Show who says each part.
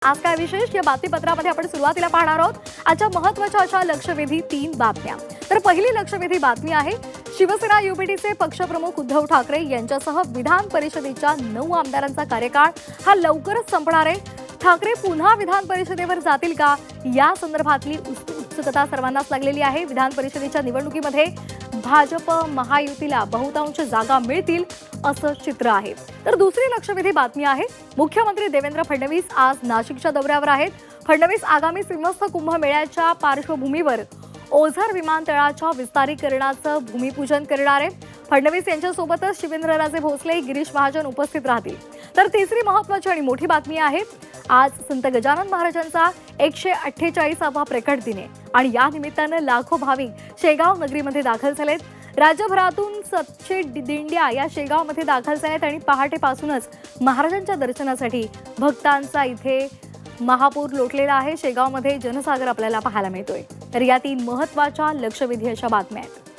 Speaker 1: आज काय विशेष या बातमीपत्रामध्ये आपण सुरुवातीला पाहणार आहोत आजच्या महत्त्वाच्या अशा लक्षवेधी 3 बातम्या। तर पहिली लक्षवेधी बातमी आहे शिवसेना युबीटीचे पक्षप्रमुख उद्धव ठाकरे यांच्यासह विधान परिषदेच्या 9 आमदारांचा कार्यकाळ हा लवकरच संपणार आहे। ठाकरे पुन्हा विधान परिषदेवर जातील का या संदर्भातली उत्सुकता सर्वांनाच लागलेली आहे। विधान परिषदेच्या निवडणुकीमध्ये भाजप महायुतीला बहुतांश जागा मिळतील असं चित्र आहे। तर दुसरी लक्षवेधी बातमी आहे मुख्यमंत्री देवेंद्र फडणवीस आज नाशिकच्या दौऱ्यावर आहेत। फडणवीस आगामी सिंहस्थ कुंभमेळ्याच्या पार्श्वभूमीवर ओझर विमानतळाच्या विस्तारीकरणाचं भूमिपूजन करणार आहेत। फडणवीस यांच्यासोबतच शिवेंद्रराजे भोसले गिरीश महाजन उपस्थित राहतील। तर तिसरी महत्त्वाची आणि मोठी बातमी आहे आज संत गजानन महाराजांचा 148वा प्रकट दिन आहे आणि या निमित्तानं लाखो भाविक शेगाव नगरीमध्ये दाखल झालेत। राज्यभरातून 700 दिंड्या या शेगावमध्ये दाखल झाल्यात आणि पहाटेपासूनच महाराजांच्या दर्शनासाठी भक्तांचा इथे महापूर लोटलेला आहे। शेगावमध्ये जनसागर आपल्याला पाहायला मिळतोय। तर या 3 महत्त्वाच्या लक्षवेधी अशा बातम्या आहेत।